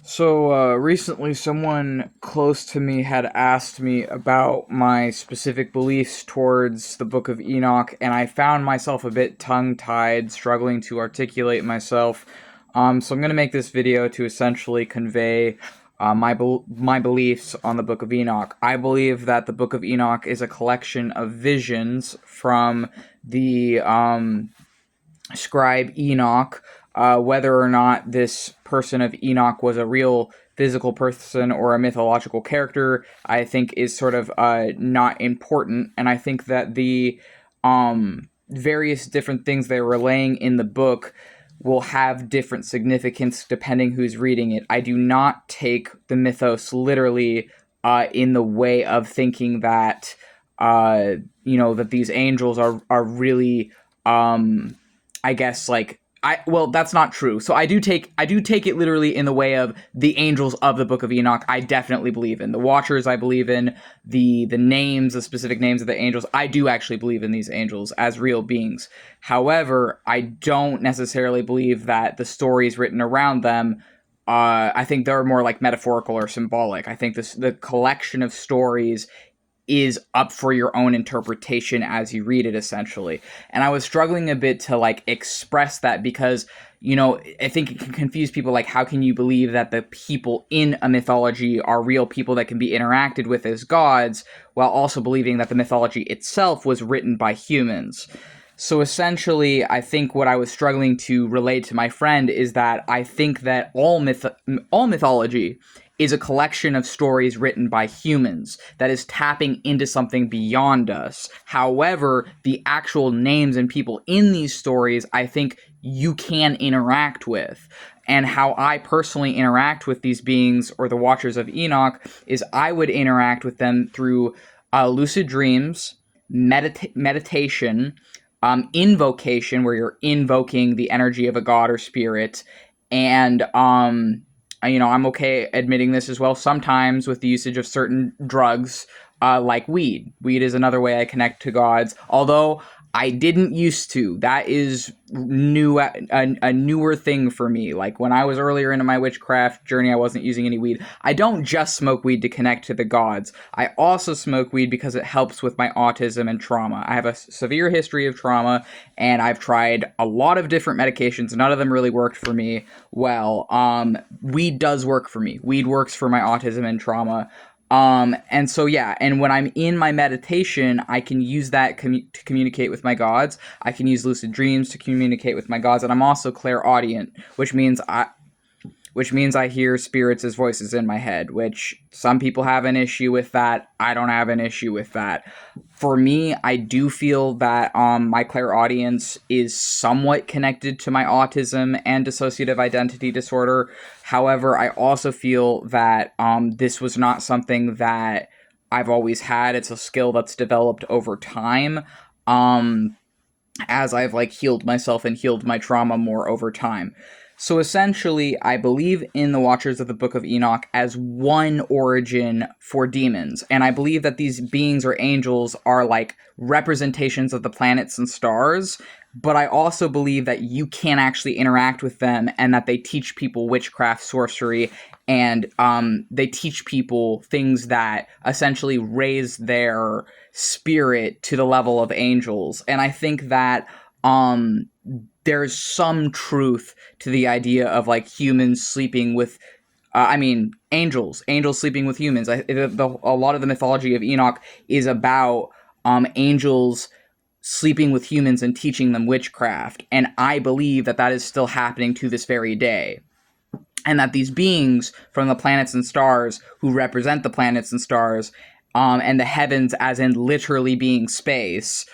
Recently someone close to me had asked me about my specific beliefs towards the Book of Enoch, and I found myself a bit tongue-tied, struggling to articulate myself. So I'm going to make this video to essentially convey my beliefs on the Book of Enoch. I believe that the Book of Enoch is a collection of visions from the scribe Enoch. Whether or not this person of Enoch was a real physical person or a mythological character, I think is sort of not important. And I think that the various different things they're relaying in the book will have different significance depending who's reading it. I do not take the mythos literally in the way of thinking that that these angels are really I guess that's not true. So I do take it literally in the way of the angels of the Book of Enoch. I definitely believe in the Watchers. I believe in the names, the specific names of the angels. I do actually believe in these angels as real beings. However, I don't necessarily believe that the stories written around them. I think they're more like metaphorical or symbolic. I think the collection of stories is up for your own interpretation as you read it, essentially. And I was struggling a bit to express that because, I think it can confuse people. Like, how can you believe that the people in a mythology are real people that can be interacted with as gods, while also believing that the mythology itself was written by humans? So essentially, I think what I was struggling to relate to my friend is that I think that all mythology is a collection of stories written by humans that is tapping into something beyond us. However, the actual names and people in these stories, I think you can interact with. And how I personally interact with these beings, or the Watchers of Enoch, is I would interact with them through lucid dreams, meditation, invocation, where you're invoking the energy of a god or spirit, and I'm okay admitting this as well, sometimes with the usage of certain drugs, like weed. Weed is another way I connect to gods, although I didn't used to. That is a newer thing for me. Like, when I was earlier into my witchcraft journey, I wasn't using any weed. I don't just smoke weed to connect to the gods. I also smoke weed because it helps with my autism and trauma. I have a severe history of trauma, and I've tried a lot of different medications. None of them really worked for me well. Weed does work for me. Weed works for my autism and trauma. And so, yeah, and when I'm in my meditation, I can use that to communicate with my gods. I can use lucid dreams to communicate with my gods, and I'm also clairaudient, which means I hear spirits as voices in my head, which some people have an issue with that. I don't have an issue with that. For me, I do feel that my clairaudience is somewhat connected to my autism and dissociative identity disorder. However, I also feel that this was not something that I've always had. It's a skill that's developed over time. As I've healed myself and healed my trauma more over time. So essentially, I believe in the Watchers of the Book of Enoch as one origin for demons, and I believe that these beings or angels are like representations of the planets and stars, but I also believe that you can actually interact with them, and that they teach people witchcraft, sorcery, and they teach people things that essentially raise their spirit to the level of angels. And I think that there's some truth to the idea of humans sleeping with angels sleeping with humans. A lot of the mythology of Enoch is about angels sleeping with humans and teaching them witchcraft, and I believe that that is still happening to this very day. And that these beings from the planets and stars, who represent the planets and stars, and the heavens as in literally being space,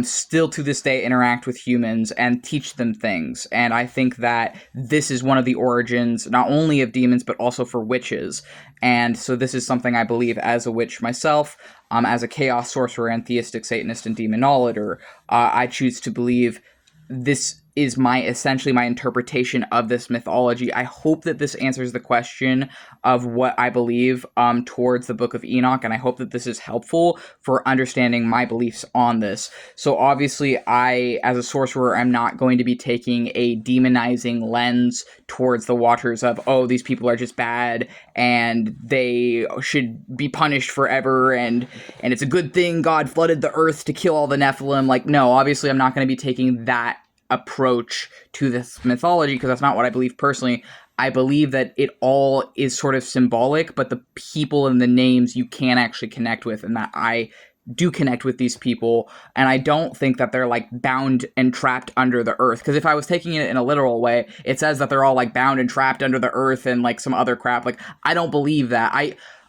still to this day interact with humans and teach them things. And I think that this is one of the origins, not only of demons, but also for witches. And so this is something I believe as a witch myself, as a chaos sorcerer and theistic Satanist and demonologer. I choose to believe this is essentially my interpretation of this mythology. I hope that this answers the question of what I believe towards the Book of Enoch, and I hope that this is helpful for understanding my beliefs on this. So obviously, I, as a sorcerer, am not going to be taking a demonizing lens towards the watchers of, oh, these people are just bad and they should be punished forever, and it's a good thing God flooded the earth to kill all the Nephilim. Like, no, obviously I'm not going to be taking that approach to this mythology, because that's not what I believe personally. I believe that it all is sort of symbolic, but the people and the names you can actually connect with, and that I do connect with these people, and I don't think that they're like bound and trapped under the earth. Because if I was taking it in a literal way, it says that they're all like bound and trapped under the earth and like some other crap. Like, I don't believe that.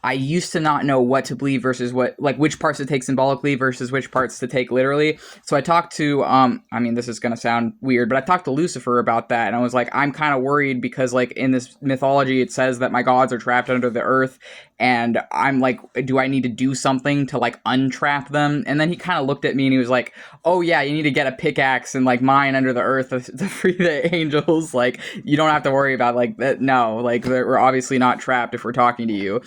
I used to not know what to believe versus what, like, which parts to take symbolically versus which parts to take literally. So I talked to, I mean, this is going to sound weird, but I talked to Lucifer about that, and I was like, I'm kind of worried because, like, in this mythology, it says that my gods are trapped under the earth, and I'm like, do I need to do something to, like, untrap them? And then he kind of looked at me and he was like, oh yeah, you need to get a pickaxe and, like, mine under the earth to free the angels. Like, you don't have to worry about, like, that. No, like, we're obviously not trapped if we're talking to you.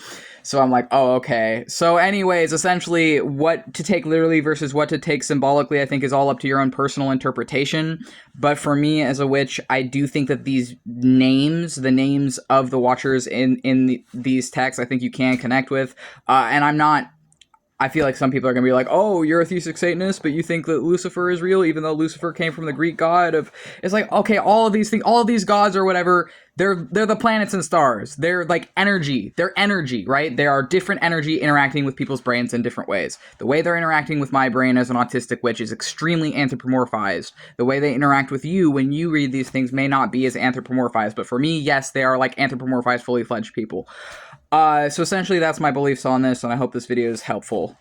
So I'm like, oh, okay. So anyways, essentially, what to take literally versus what to take symbolically, I think, is all up to your own personal interpretation. But for me, as a witch, I do think that these names, the names of the Watchers in these texts, I think you can connect with. And I'm not... I feel like some people are going to be like, oh, you're a theistic Satanist, but you think that Lucifer is real, even though Lucifer came from the Greek god of... It's like, okay, all of these things, all of these gods or whatever, they're the planets and stars. They're like energy. They're energy, right? There are different energy interacting with people's brains in different ways. The way they're interacting with my brain as an autistic witch is extremely anthropomorphized. The way they interact with you when you read these things may not be as anthropomorphized, but for me, yes, they are like anthropomorphized, fully fledged people. So essentially that's my beliefs on this, and I hope this video is helpful.